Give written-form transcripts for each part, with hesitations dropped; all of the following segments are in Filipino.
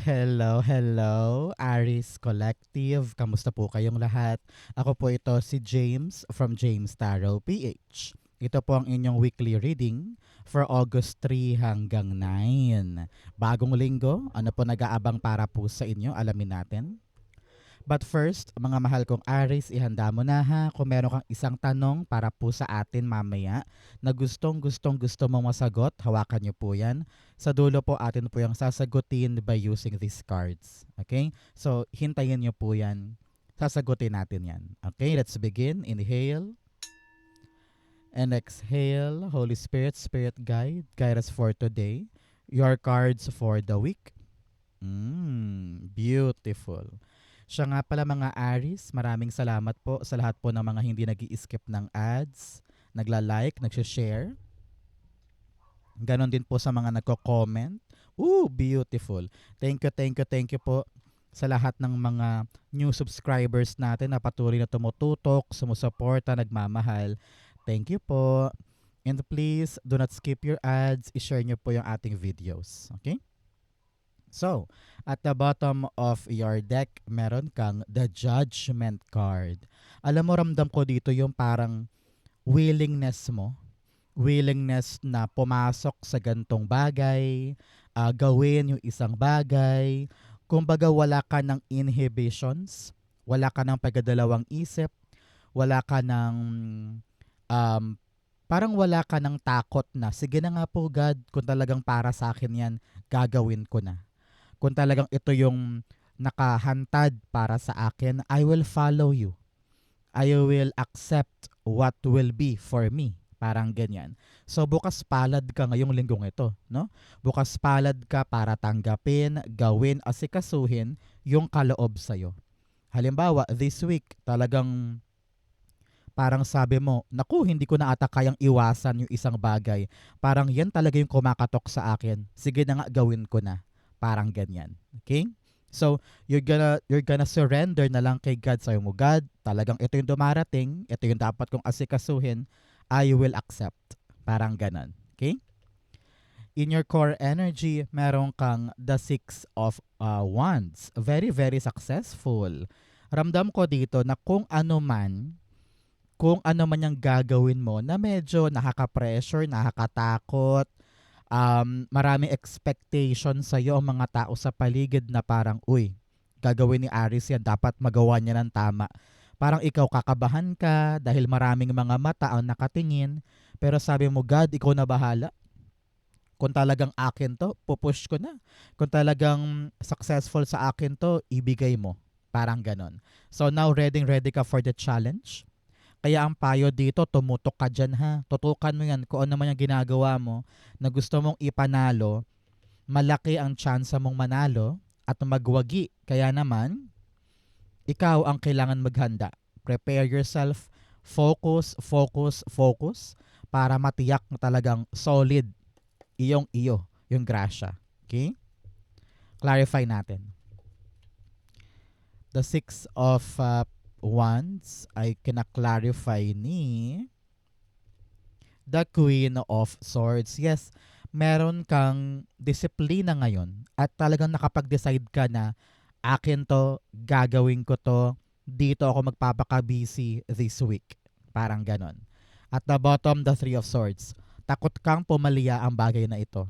Hello, hello, Aries Collective. Kamusta po kayong lahat? Ako po ito si James from James Tarot PH. Ito po ang inyong weekly reading for August 3 hanggang 9. Bagong linggo, ano po nag-aabang para po sa inyo? Alamin natin. But first, mga mahal kong Aries, ihanda mo na ha kung meron kang isang tanong para po sa atin mamaya na gusto mong masagot, hawakan niyo po yan. Sa dulo po atin po yung sasagutin by using these cards. Okay? So, hintayin niyo po yan. Sasagutin natin yan. Okay, let's begin. Inhale and exhale. Holy Spirit, Spirit guide us for today. Your cards for the week. Beautiful. Siya nga pala mga Aries, maraming salamat po sa lahat po ng mga hindi nag-i-skip ng ads, nagla-like, nagsha-share. Ganon din po sa mga nagko-comment. Beautiful. Thank you po sa lahat ng mga new subscribers natin na patuloy na tumututok, sumusuporta, nagmamahal. Thank you po. And please, do not skip your ads. I-share nyo po yung ating videos. Okay? So, at the bottom of your deck, meron kang the Judgment card. Alam mo, ramdam ko dito yung parang willingness mo. Willingness na pumasok sa gantong bagay, gawin yung isang bagay. Kumbaga wala ka ng inhibitions, wala ka ng pagdadalawang isip, wala ka ng um, parang wala ka ng takot na, sige na nga po God, kung talagang para sa akin yan, gagawin ko na. Kung talagang ito yung nakahantad para sa akin, I will follow you. I will accept what will be for me. Parang ganyan. So bukas palad ka ngayong linggong ito, no? Bukas palad ka para tanggapin, gawin, asikasuhin yung kaloob sa'yo. Halimbawa, this week, talagang parang sabi mo, naku, hindi ko na ata kayang iwasan yung isang bagay. Parang yan talaga yung kumakatok sa akin. Sige na nga, gawin ko na. Parang ganyan. Okay? So, you're gonna surrender na lang kay God. Sabi mo, God, talagang ito yung dumarating, ito yung dapat kong asikasuhin, I will accept. Parang ganon. Okay? In your core energy, meron kang the Six of Wands. Very, very successful. Ramdam ko dito na kung ano man yung gagawin mo na medyo nakaka-pressure, nakakatakot, maraming expectation sa'yo ang mga tao sa paligid na parang, uy, gagawin ni Aries yan, dapat magawa niya ng tama. Parang ikaw kakabahan ka dahil maraming mga mata ang nakatingin, pero sabi mo, God, ikaw na bahala. Kung talagang akin to, pupush ko na. Kung talagang successful sa akin to, ibigay mo. Parang ganon. So now, ready ka for the challenge? Kaya ang payo dito, tumutok ka dyan ha. Tutukan mo yan kung ano man yung ginagawa mo na gusto mong ipanalo, malaki ang tsansa mong manalo at magwagi. Kaya naman, ikaw ang kailangan maghanda. Prepare yourself, focus para matiyak na talagang solid yung grasya. Okay? Clarify natin. The Six of Wands ay kina-clarify ni the Queen of Swords. Yes, meron kang disiplina ngayon at talagang nakapag-decide ka na akin to, gagawin ko to, dito ako magpapaka-busy this week. Parang ganon. At the bottom, the Three of Swords. Takot kang pumalia ang bagay na ito.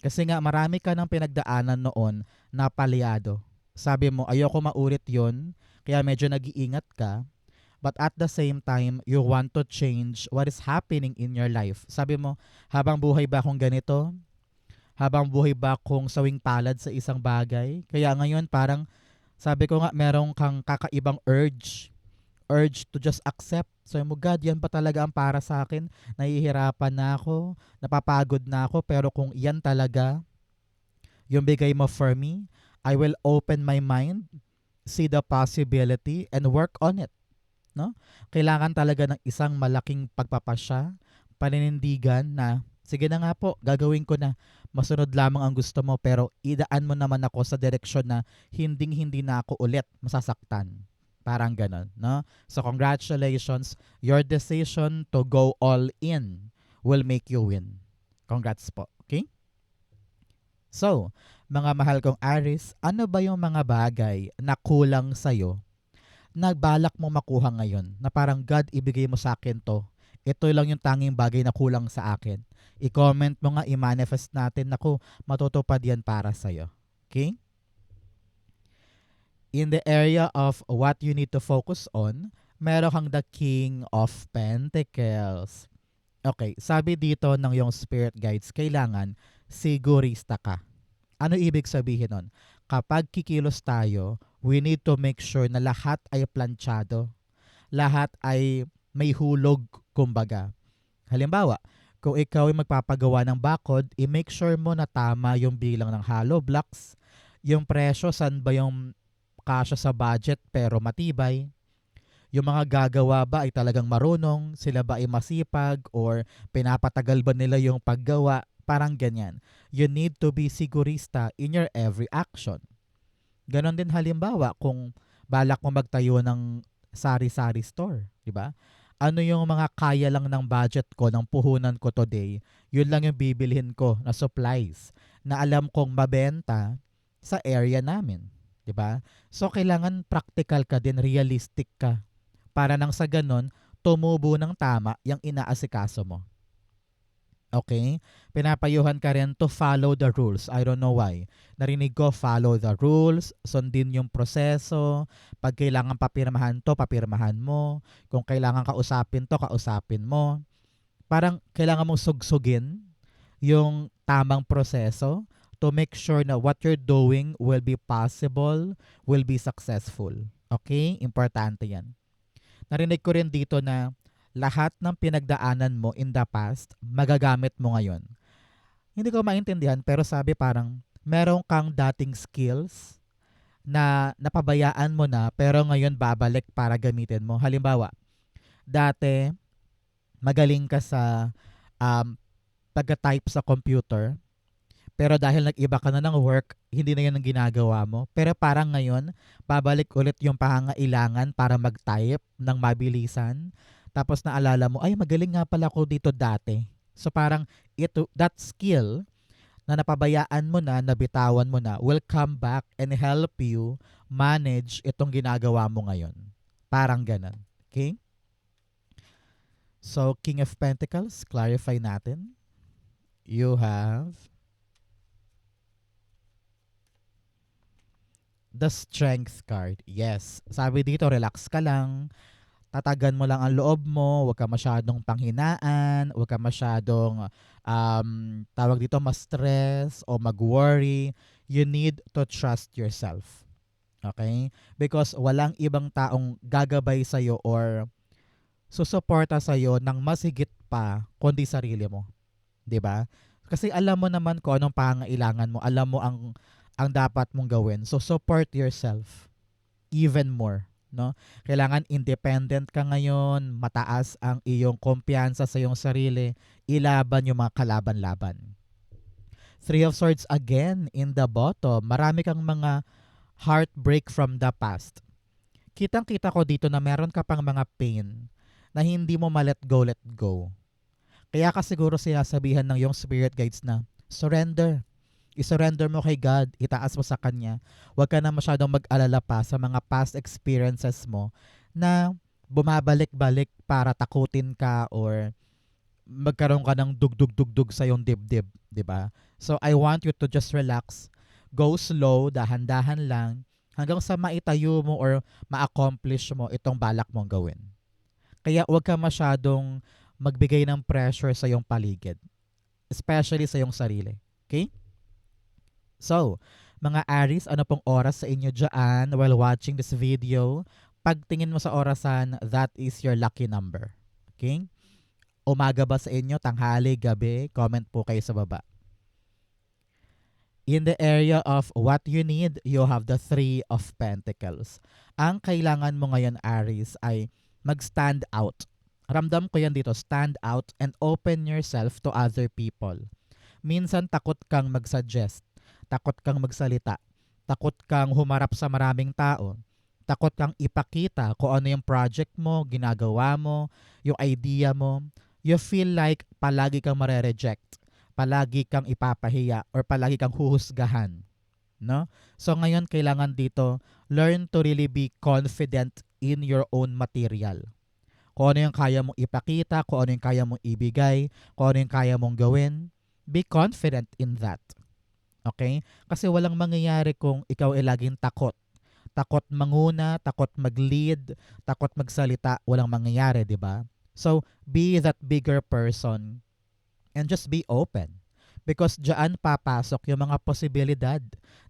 Kasi nga marami ka ng pinagdaanan noon na palyado. Sabi mo, ayoko maulit yon, kaya medyo nag-iingat ka. But at the same time, you want to change what is happening in your life. Sabi mo, habang buhay ba akong ganito? Habang buhay ba akong sawing palad sa isang bagay? Kaya ngayon parang, sabi ko nga, merong kang kakaibang urge to just accept. Sabi mo, God, yan ba talaga ang para sa akin? Nahihirapan na ako, napapagod na ako, pero kung yan talaga yung bigay mo for me, I will open my mind, see the possibility, and work on it. No? Kailangan talaga ng isang malaking pagpapasya, paninindigan na, sige na nga po, gagawin ko na. Masunod lamang ang gusto mo, pero idaan mo naman ako sa direksyon na hindi na ako ulit masasaktan. Parang ganon, no? So congratulations, your decision to go all in will make you win. Congrats po, okay? So, mga mahal kong Aries, ano ba yung mga bagay na kulang sa'yo na balak mo makuha ngayon? Na parang God, ibigay mo sa akin to. Ito lang yung tanging bagay na kulang sa akin. I-comment mo nga, i-manifest natin. Naku, matutupad yan para sa'yo. Okay? In the area of what you need to focus on, meron kang the King of Pentacles. Okay, sabi dito ng yung spirit guides, kailangan sigurista ka. Ano ibig sabihin nun? Kapag kikilos tayo, we need to make sure na lahat ay planchado. Lahat ay may hulog, kumbaga. Halimbawa, kung ikaw ay magpapagawa ng bakod, i-make sure mo na tama yung bilang ng hollow blocks, yung presyo, saan ba yung kasya sa budget pero matibay, yung mga gagawa ba ay talagang marunong, sila ba ay masipag, or pinapatagal ba nila yung paggawa, parang ganyan. You need to be sigurista in your every action. Ganon din halimbawa kung balak mo magtayo ng sari-sari store, di ba? Ano yung mga kaya lang ng budget ko, ng puhunan ko today, yun lang yung bibilhin ko na supplies na alam kong mabenta sa area namin, di ba? So kailangan practical ka din, realistic ka para nang sa ganon tumubo ng tama yung inaasikaso mo. Okay? Pinapayuhan ka rin to follow the rules. I don't know why. Narinig ko, follow the rules, sundin yung proseso. Pag kailangan papirmahan to, papirmahan mo. Kung kailangan kausapin to, kausapin mo. Parang kailangan mong sugsugin yung tamang proseso to make sure na what you're doing will be possible, will be successful. Okay? Importante yan. Narinig ko rin dito na lahat ng pinagdaanan mo in the past, magagamit mo ngayon. Hindi ko maintindihan pero sabi parang meron kang dating skills na napabayaan mo na pero ngayon babalik para gamitin mo. Halimbawa, dati magaling ka sa pag-type sa computer pero dahil nag-iba ka na ng work, hindi na yun ang ginagawa mo. Pero parang ngayon, babalik ulit yung pangangailangan para mag-type ng mabilisan. Tapos naalala mo, ay magaling nga pala ako dito dati. So parang that skill na napabayaan mo na, nabitawan mo na, will come back and help you manage itong ginagawa mo ngayon. Parang ganun. Okay? So, King of Pentacles, clarify natin. You have the Strength card. Yes. Sabi dito, relax ka lang. Tatagan mo lang ang loob mo. Huwag ka masyadong panghinaan. Huwag ka masyadong, tawag dito, ma-stress o mag-worry. You need to trust yourself. Okay? Because walang ibang taong gagabay sa'yo or susuporta sa'yo ng mas higit pa kundi sarili mo. 'Di ba? Kasi alam mo naman kung anong pangangailangan mo. Alam mo ang dapat mong gawin. So support yourself even more, no? Kailangan independent ka ngayon, mataas ang iyong kumpiyansa sa iyong sarili, ilaban yung mga kalaban-laban. Three of Swords again in the bottom. Marami kang mga heartbreak from the past. Kitang-kita ko dito na meron ka pang mga pain na hindi mo ma-let go. Kaya ka siguro sinasabihan ng iyong spirit guides na surrender. I-surrender mo kay God, itaas mo sa Kanya. Huwag ka na masyadong mag-alala pa sa mga past experiences mo na bumabalik-balik para takutin ka or magkaroon ka ng dugdug-dugdug sa iyong dibdib, di ba? So I want you to just relax, go slow, dahan-dahan lang, hanggang sa maitayo mo or ma-accomplish mo itong balak mong gawin. Kaya huwag ka masyadong magbigay ng pressure sa iyong paligid, especially sa iyong sarili. Okay? So, mga Aries, ano pong oras sa inyo dyan while watching this video? Pagtingin mo sa orasan, that is your lucky number. Okay? Umaga ba sa inyo, tanghali, gabi? Comment po kayo sa baba. In the area of what you need, you have the Three of Pentacles. Ang kailangan mo ngayon, Aries, ay mag-stand out. Ramdam ko yan dito, stand out and open yourself to other people. Minsan takot kang mag-suggest, takot kang magsalita, takot kang humarap sa maraming tao, takot kang ipakita kung ano yung project mo, ginagawa mo, yung idea mo. You feel like palagi kang mare-reject. palagi kang ipapahiya or palagi kang huhusgahan, no? So ngayon kailangan dito learn to really be confident in your own material. Kung ano yung kaya mong ipakita, kung ano yung kaya mong ibigay, kung ano yung kaya mong gawin, be confident in that. Okay? Kasi walang mangyayari kung ikaw ay laging takot. Takot manguna, takot mag-lead, takot magsalita, walang mangyayari, di ba? So, be that bigger person and just be open. Because diyan papasok yung mga posibilidad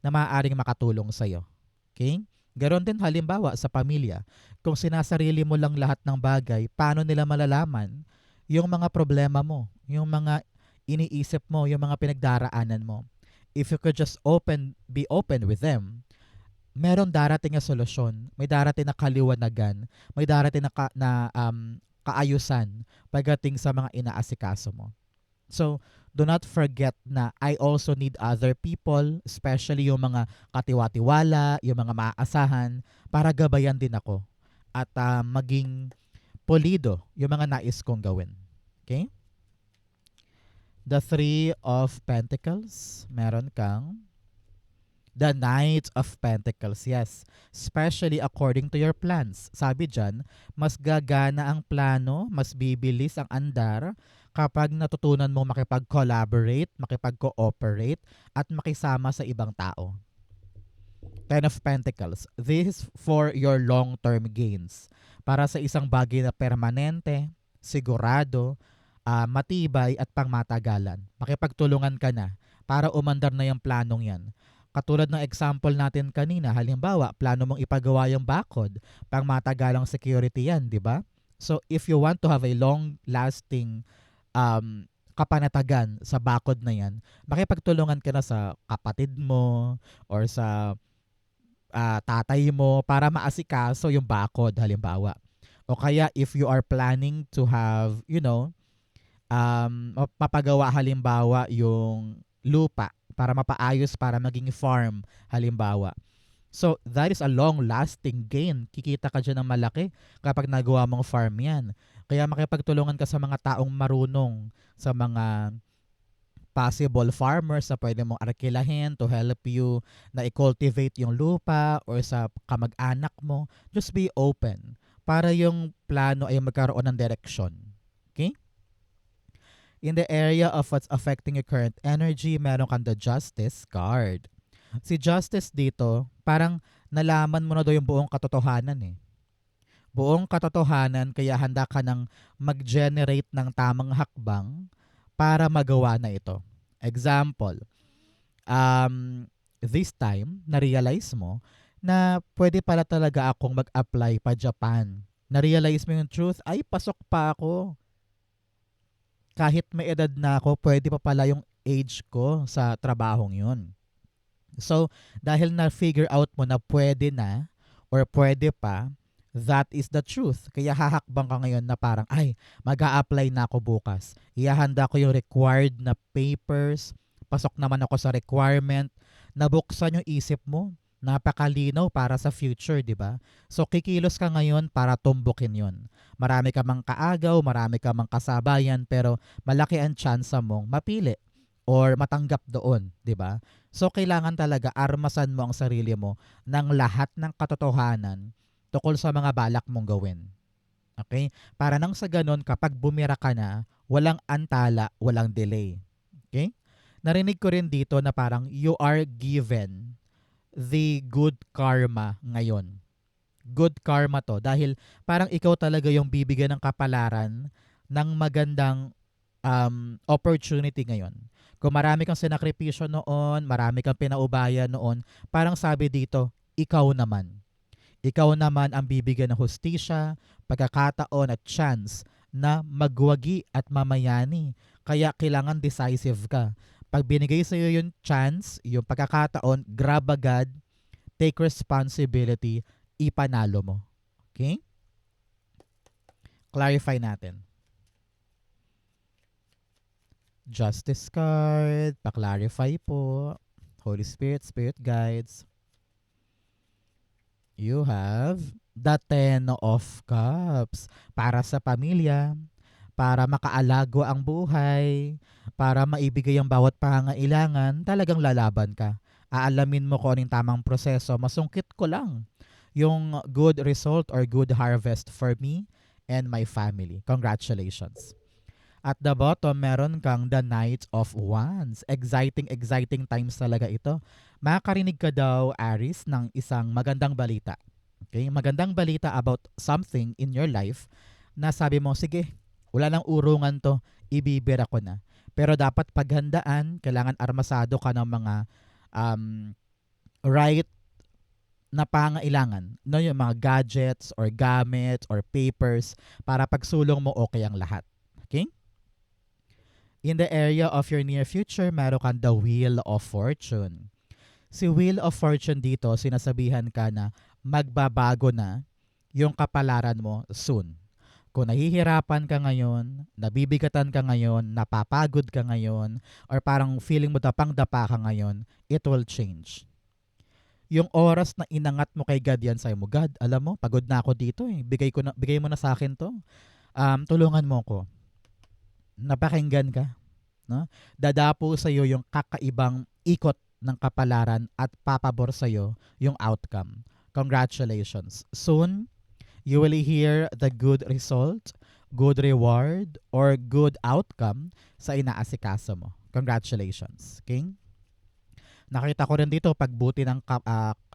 na maaaring makatulong sa'yo. Okay? Ganon din halimbawa sa pamilya. Kung sinasarili mo lang lahat ng bagay, paano nila malalaman yung mga problema mo, yung mga iniisip mo, yung mga pinagdaraanan mo. If you could just be open with them, meron darating na solusyon, may darating na kaliwanagan, may darating na, kaayusan pagdating sa mga inaasikaso mo. So, do not forget na I also need other people, especially yung mga katiwa-tiwala, yung mga maaasahan, para gabayan din ako at maging polido yung mga nais kong gawin. Okay? The Three of Pentacles, meron kang the Knight of Pentacles, yes. Especially according to your plans. Sabi dyan, mas gagana ang plano, mas bibilis ang andar kapag natutunan mo makipag-collaborate, makipag-cooperate, at makisama sa ibang tao. Ten of Pentacles. This is for your long-term gains. Para sa isang bagay na permanente, sigurado, matibay at pangmatagalan. Makipagtulungan ka na para umandar na yung planong yan. Katulad ng example natin kanina, halimbawa, plano mong ipagawa yung bakod, pangmatagalang security yan, di ba? So, if you want to have a long-lasting kapanatagan sa bakod na yan, makipagtulungan ka na sa kapatid mo or sa tatay mo para maasikaso yung bakod, halimbawa. O kaya, if you are planning to have, mapagawa halimbawa yung lupa para mapaayos para maging farm halimbawa. So, that is a long-lasting gain. Kikita ka dyan ng malaki kapag nagawa mong farm yan. Kaya makipagtulungan ka sa mga taong marunong, sa mga possible farmers na pwede mong arkilahin to help you na i-cultivate yung lupa or sa kamag-anak mo. Just be open para yung plano ay magkaroon ng direksyon. Okay? In the area of what's affecting your current energy, meron kang the Justice card. Si Justice dito, parang nalaman mo na daw yung buong katotohanan eh. Buong katotohanan, kaya handa ka nang mag-generate ng tamang hakbang para magawa na ito. Example, this time, na-realize mo na pwede pala talaga akong mag-apply pa Japan. Na-realize mo yung truth, ay pasok pa ako. Kahit may edad na ako, pwede pa pala yung age ko sa trabahong yun. So, dahil na-figure out mo na pwede na or pwede pa, that is the truth. Kaya hahakbang ka ngayon na parang, ay, mag-a-apply na ako bukas. Ihahanda ko yung required na papers. Pasok naman ako sa requirement. Nabuksan yung isip mo. Napakalinaw para sa future, di ba? So, kikilos ka ngayon para tumbukin yon. Marami ka mang kaagaw, marami ka mang kasabayan, pero malaki ang tsansa mong mapili or matanggap doon, di ba? So, kailangan talaga armasan mo ang sarili mo ng lahat ng katotohanan tukol sa mga balak mong gawin. Okay? Para nang sa ganun, kapag bumira ka na, walang antala, walang delay. Okay? Narinig ko rin dito na parang you are given the good karma ngayon. Good karma to dahil parang ikaw talaga yung bibigyan ng kapalaran ng magandang opportunity ngayon. Kung marami kang sinakripisyo noon, marami kang pinaubayan noon, parang sabi dito, ikaw naman. Ikaw naman ang bibigyan ng hustisya, pagkakataon at chance na magwagi at mamayani. Kaya kailangan decisive ka. Pag binigay sa iyo yung chance, yung pagkakataon, grab agad, take responsibility, ipanalo mo. Okay? Clarify natin. Justice card, pa-clarify po. Holy Spirit, Spirit Guides. You have the Ten of Cups. Para sa pamilya, para makaalago ang buhay, para maibigay ang bawat pangangailangan, talagang lalaban ka. Aalamin mo kung anong tamang proseso. Masungkit ko lang yung good result or good harvest for me and my family. Congratulations. At the bottom, meron kang the Knight of Wands. Exciting, exciting times talaga ito. Makakarinig ka daw, Aries, ng isang magandang balita. Okay? Magandang balita about something in your life na sabi mo, sige, wala nang urungan to, ibibira ko na. Pero dapat paghandaan, kailangan armasado ka ng mga um, right na pangailangan. No, yung mga gadgets or gamits or papers para pagsulong mo okay ang lahat. Okay? In the area of your near future, meron kang the Wheel of Fortune. Si Wheel of Fortune dito, sinasabihan ka na magbabago na yung kapalaran mo soon. Kung nahihirapan ka ngayon, nabibigatan ka ngayon, napapagod ka ngayon, or parang feeling mo dapang-dapa ka ngayon, it will change. Yung oras na inangat mo kay God yan, sa'yo mo, God, alam mo, pagod na ako dito eh. Bigay mo na sa akin to. Tulungan mo ko. Napakinggan ka. No? Dadapo sa iyo yung kakaibang ikot ng kapalaran at papabor sa iyo yung outcome. Congratulations. Soon, you will hear the good result, good reward, or good outcome sa inaasikaso mo. Congratulations. Okay? Nakita ko rin dito pagbuti ng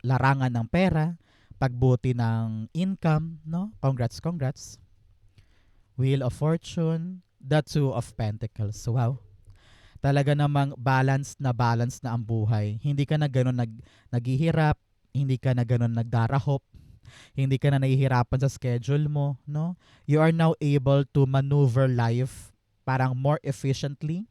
larangan ng pera, pagbuti ng income, no? Congrats, congrats. Wheel of Fortune, the Two of Pentacles. Wow. Talaga namang balance na ang buhay. Hindi ka na ganun naghihirap, hindi ka na ganun nagdarahop, hindi ka na nahihirapan sa schedule mo, no? You are now able to maneuver life parang more efficiently,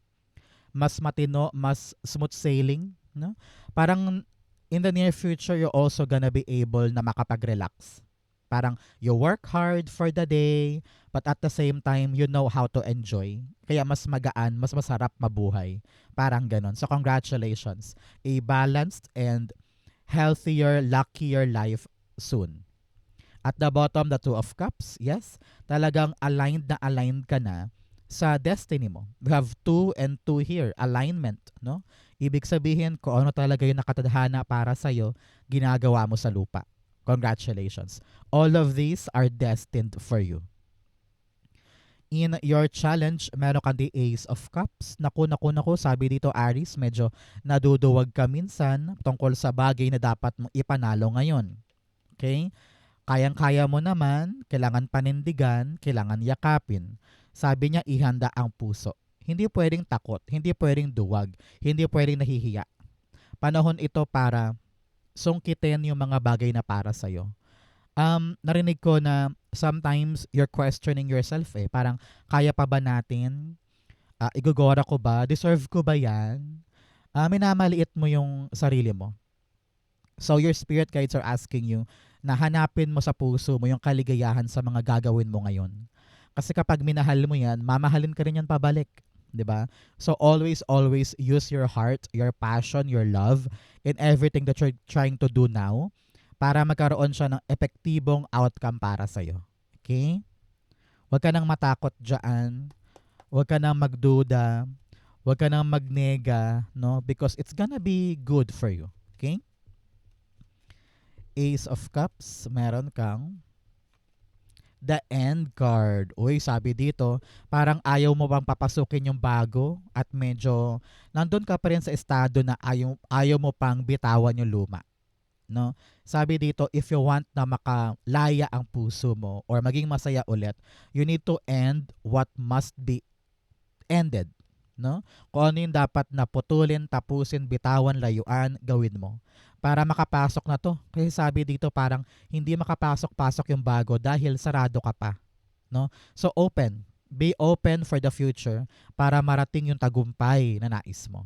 mas matino, mas smooth sailing, no? Parang in the near future, you're also gonna be able na makapag-relax. Parang you work hard for the day, but at the same time, you know how to enjoy. Kaya mas magaan, mas masarap mabuhay. Parang ganon. So congratulations. A balanced and healthier, luckier life soon. At the bottom, the Two of Cups. Yes, talagang aligned na aligned ka na sa destiny mo. We have 2 and 2 here. Alignment, no? Ibig sabihin, kung ano talaga yung nakatadhana para sa'yo, ginagawa mo sa lupa. Congratulations. All of these are destined for you. In your challenge, meron kang the Ace of Cups. Naku, sabi dito Aries, medyo naduduwag ka minsan tungkol sa bagay na dapat mong ipanalo ngayon. Okay? Kayang-kaya mo naman, kailangan panindigan, kailangan yakapin. Sabi niya, ihanda ang puso. Hindi pwedeng takot, hindi pwedeng duwag, hindi pwedeng nahihiya. Panahon ito para sungkitin yung mga bagay na para sa'yo. Narinig ko na sometimes you're questioning yourself eh. Parang, kaya pa ba natin? Igogora ko ba? Deserve ko ba yan? Minamaliit mo yung sarili mo. So your spirit guides are asking you na hanapin mo sa puso mo yung kaligayahan sa mga gagawin mo ngayon. Kasi kapag minahal mo yan, mamahalin ka rin yan pabalik. 'Di ba? So always use your heart, your passion, your love in everything that you're trying to do now para magkaroon siya ng epektibong outcome para sa iyo. Okay? Huwag ka nang matakot diyan. Huwag ka nang magduda. Huwag ka nang magnega, no? Because it's gonna be good for you. Okay? Ace of Cups, meron kang the End card. Uy, sabi dito, parang ayaw mo bang papasukin yung bago at medyo nandun ka pa rin sa estado na ayaw mo pang bitawan yung luma. No? Sabi dito, if you want na makalaya ang puso mo or maging masaya ulit, you need to end what must be ended. No? Kung ano yung dapat na putulin, tapusin, bitawan, layuan, gawin mo. Para makapasok na to. Kasi sabi dito parang hindi makapasok-pasok yung bago dahil sarado ka pa. No? So open. Be open for the future para marating yung tagumpay na nais mo.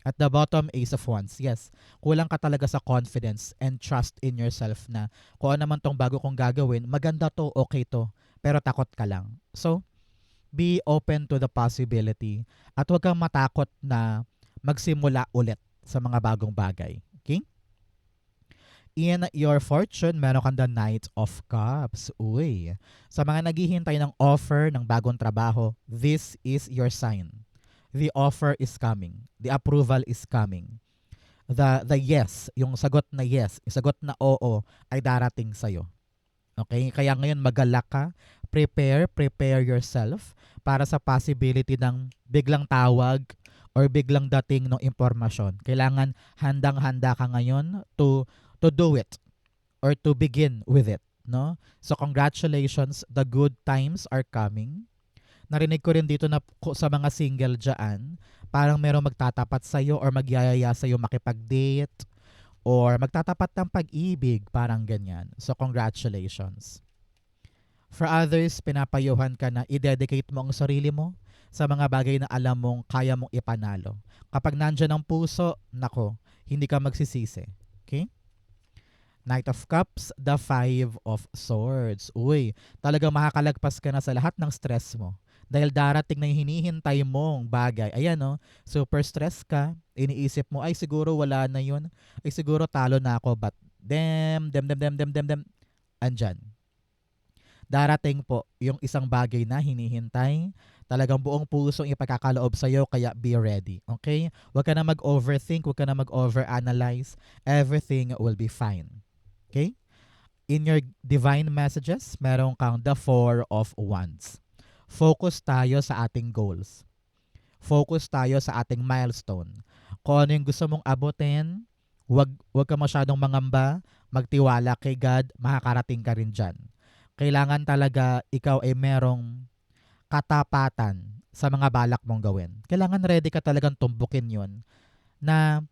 At the bottom, Ace of Wands. Yes, kulang ka talaga sa confidence and trust in yourself na kung ano naman tong bago kong gagawin, maganda to, okay to, pero takot ka lang. So, be open to the possibility at huwag kang matakot na magsimula ulit sa mga bagong bagay. Okay? In your fortune, meron kang the Knight of Cups. Uy. Sa mga naghihintay ng offer ng bagong trabaho, this is your sign. The offer is coming. The approval is coming. The yes, yung sagot na yes, yung sagot na oo ay darating sa'yo. Okay? Kaya ngayon magalak ka, prepare yourself para sa possibility ng biglang tawag or biglang dating ng impormasyon. Kailangan handang-handa ka ngayon to do it or to begin with it, no? So congratulations, the good times are coming. Narinig ko rin dito na sa mga single dyan, parang merong magtatapat sa'yo or magyayaya sa'yo makipag-date or magtatapat ng pag-ibig, parang ganyan. So congratulations. For others, pinapayuhan ka na i-dedicate mo ang sarili mo sa mga bagay na alam mong kaya mong ipanalo. Kapag nandyan ang puso, nako, hindi ka magsisisi. Okay? Knight of Cups, the Five of Swords. Uy, talagang makakalagpas ka na sa lahat ng stress mo. Dahil darating na yung hinihintay mong bagay. Ayan no, super stress ka. Iniisip mo, ay siguro wala na yun. Ay siguro talo na ako. But dem. Andyan. Darating po yung isang bagay na hinihintay. Talagang buong pusong ipagkakaloob sa'yo, kaya be ready. Okay? Huwag ka na mag-overthink, huwag ka na mag-overanalyze. Everything will be fine. Okay? In your divine messages, meron kang the Four of Wands. Focus tayo sa ating goals. Focus tayo sa ating milestone. Kung ano yung gusto mong abutin, wag ka masyadong mangamba, magtiwala kay God, makakarating ka rin dyan. Kailangan talaga ikaw ay merong katapatan sa mga balak mong gawin. Kailangan ready ka talagang tumbukin yun na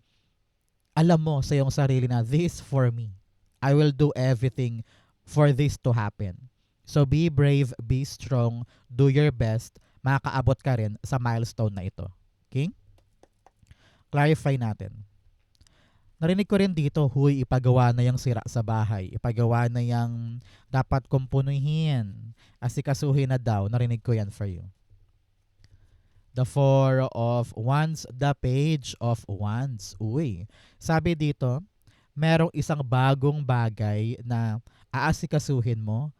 alam mo sa iyong sarili na this for me. I will do everything for this to happen. So be brave, be strong, do your best, makakaabot ka rin sa milestone na ito. Okay? Clarify natin. Narinig ko rin dito, huy, ipagawa na yung sira sa bahay. Ipagawa na yung dapat kumpunuhin. Asikasuhin na daw. Narinig ko yan for you. The Four of Wands, the Page of Wands. Uy, sabi dito, merong isang bagong bagay na aasikasuhin mo,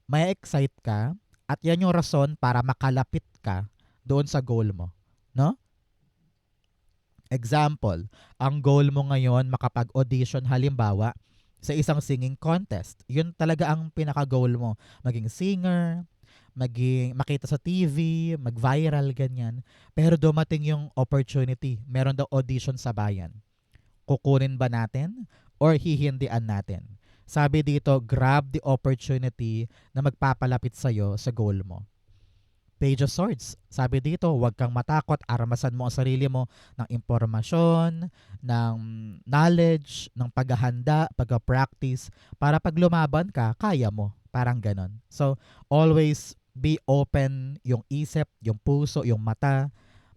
may excite ka, at yan yung rason para makalapit ka doon sa goal mo. No? Example, ang goal mo ngayon makapag-audition halimbawa sa isang singing contest. Yun talaga ang pinaka-goal mo. Maging singer, makita sa TV, mag-viral, ganyan. Pero dumating yung opportunity. Meron daw audition sa bayan. Kukunin ba natin or hihindian natin? Sabi dito, grab the opportunity na magpapalapit sa'yo sa goal mo. Page of Swords. Sabi dito, huwag kang matakot, armasan mo ang sarili mo ng impormasyon, ng knowledge, ng paghahanda, pag-practice, para pag lumaban ka, kaya mo. Parang ganon. So, always be open yung isip, yung puso, yung mata,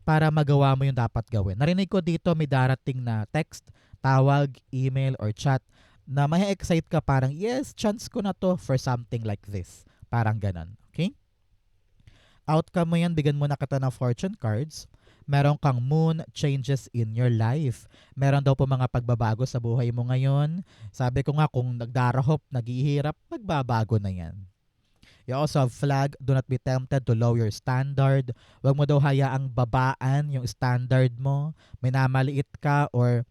para magawa mo yung dapat gawin. Narinig ko dito may darating na text, tawag, email, or chat na may excite ka parang, yes, chance ko na to for something like this. Parang ganon. Okay? Outcome mo yan, bigyan mo na kita ng fortune cards. Meron kang moon changes in your life. Meron daw po mga pagbabago sa buhay mo ngayon. Sabi ko nga, kung nagdarahop, naghihirap, magbabago na yan. You also have flag, do not be tempted to lower your standard. Huwag mo daw hayaang babaan yung standard mo. Minamaliit ka or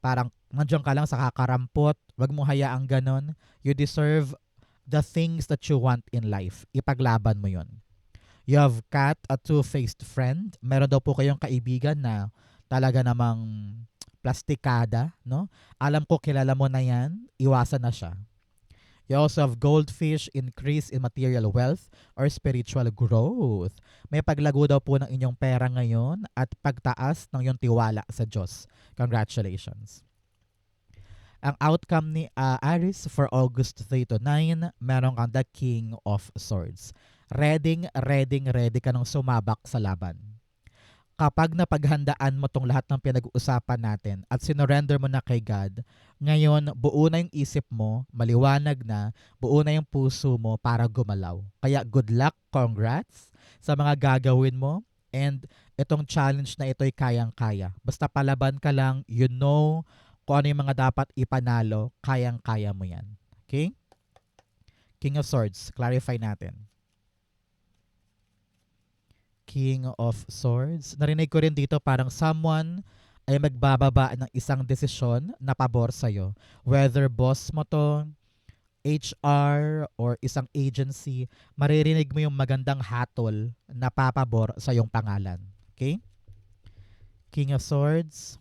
parang nandiyan ka lang sa kakarampot. Huwag mo hayaang ganon. You deserve the things that you want in life. Ipaglaban mo yun. You have Cat, a two-faced friend. Meron daw po kayong kaibigan na talaga namang plastikada, no? Alam ko kilala mo na yan, iwasan na siya. You also have Goldfish, increase in material wealth or spiritual growth. May paglago daw po ng inyong pera ngayon at pagtaas ng iyong tiwala sa Diyos. Congratulations. Ang outcome ni Aries for August 3 to 9, meron kang the King of Swords. Ready ka nang sumabak sa laban. Kapag napaghandaan mo tong lahat ng pinag-uusapan natin at sinorender mo na kay God, ngayon buo na yung isip mo, maliwanag na, buo na yung puso mo para gumalaw. Kaya good luck, congrats sa mga gagawin mo, and itong challenge na ito'y kayang-kaya. Basta palaban ka lang, you know kung ano yung mga dapat ipanalo, kayang-kaya mo yan. Okay? King of Swords, clarify natin. King of Swords. Narinig ko rin dito parang someone ay magbababa ng isang desisyon na pabor sa'yo. Whether boss mo to, HR, or isang agency, maririnig mo yung magandang hatol na papabor sa iyong pangalan. Okay? King of Swords.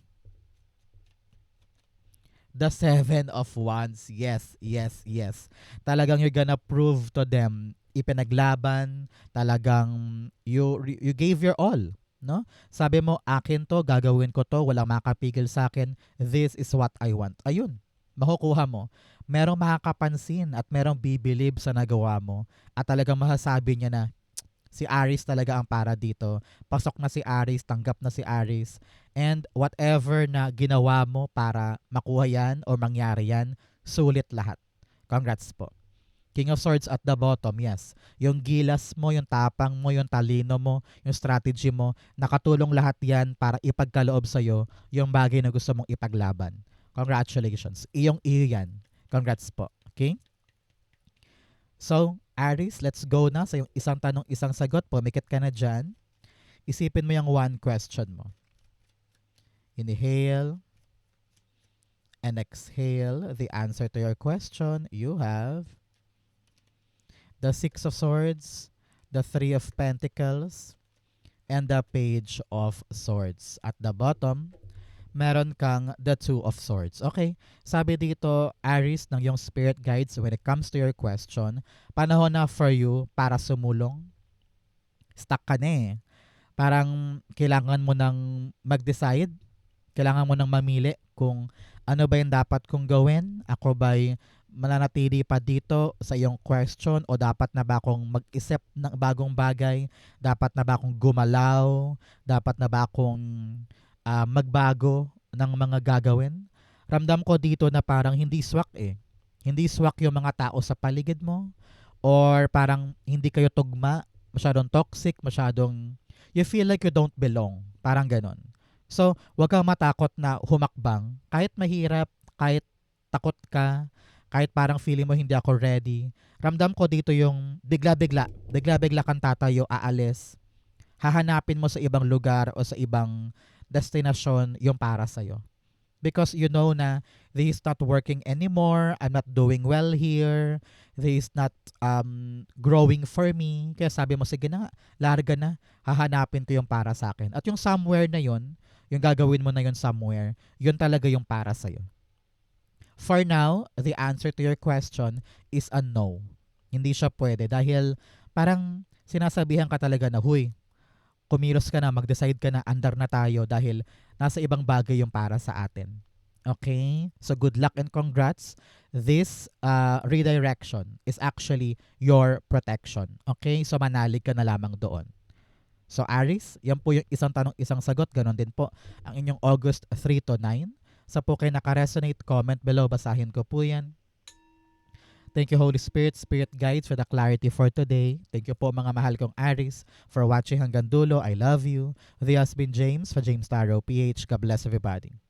The Seven of Wands. Yes, yes, yes. Talagang you're gonna prove to them. Ipinaglaban, talagang you gave your all. No? Sabi mo, akin to, gagawin ko to, walang makapigil sa akin. This is what I want. Ayun, makukuha mo. Merong makakapansin at merong bibilib sa nagawa mo. At talagang masasabi niya na, si Aries talaga ang para dito. Pasok na si Aries, tanggap na si Aries. And whatever na ginawa mo para makuha yan o mangyari yan, sulit lahat. Congrats po. King of Swords at the bottom, yes. Yung gilas mo, yung tapang mo, yung talino mo, yung strategy mo, nakatulong lahat yan para ipagkaloob sa'yo yung bagay na gusto mong ipaglaban. Congratulations. Iyong-iyo yan. Congrats po. Okay? So, Aries, let's go na sa yung isang tanong, isang sagot. Pumikit ka na dyan. Isipin mo yung one question mo. Inhale and exhale the answer to your question. You have the Six of Swords, the Three of Pentacles, and the Page of Swords. At the bottom, meron kang the Two of Swords. Okay, sabi dito, Aries, ng yung spirit guides, when it comes to your question, panahon na for you para sumulong. Stuck ka na eh. Parang kailangan mo nang mag-decide. Kailangan mo nang mamili kung ano ba yung dapat kong gawin. Ako ba'y mananatili pa dito sa iyong question o dapat na ba akong mag-isip ng bagong bagay? Dapat na ba akong gumalaw? Dapat na ba akong magbago ng mga gagawin? Ramdam ko dito na parang hindi swak eh. Hindi swak yung mga tao sa paligid mo or parang hindi kayo tugma, masyadong toxic, masyadong you feel like you don't belong. Parang ganon. So, huwag kang matakot na humakbang. Kahit mahirap, kahit takot ka, kahit parang feeling mo hindi ako ready. Ramdam ko dito yung bigla-bigla kang tatayo, aalis. Hahanapin mo sa ibang lugar o sa ibang destinasyon yung para sa'yo. Because you know na this is not working anymore, I'm not doing well here, this is not growing for me. Kaya sabi mo, sige na, larga na, hahanapin ko yung para sa akin. At yung somewhere na yun, yung gagawin mo na yun somewhere, yun talaga yung para sa'yo. For now, the answer to your question is a no. Hindi siya pwede dahil parang sinasabihan ka talaga na, huy, kumilos ka na, mag-decide ka na, andar na tayo dahil nasa ibang bagay yung para sa atin. Okay? So good luck and congrats. This redirection is actually your protection. Okay? So manalig ka na lamang doon. So Aries, yan po yung isang tanong, isang sagot. Ganon din po ang inyong August 3 to 9. Sa po kayo naka-resonate, comment below. Basahin ko po yan. Thank you, Holy Spirit, Spirit Guides, for the clarity for today. Thank you po mga mahal kong Aries for watching hanggang dulo. I love you. This has been James for James Tarot PH. God bless everybody.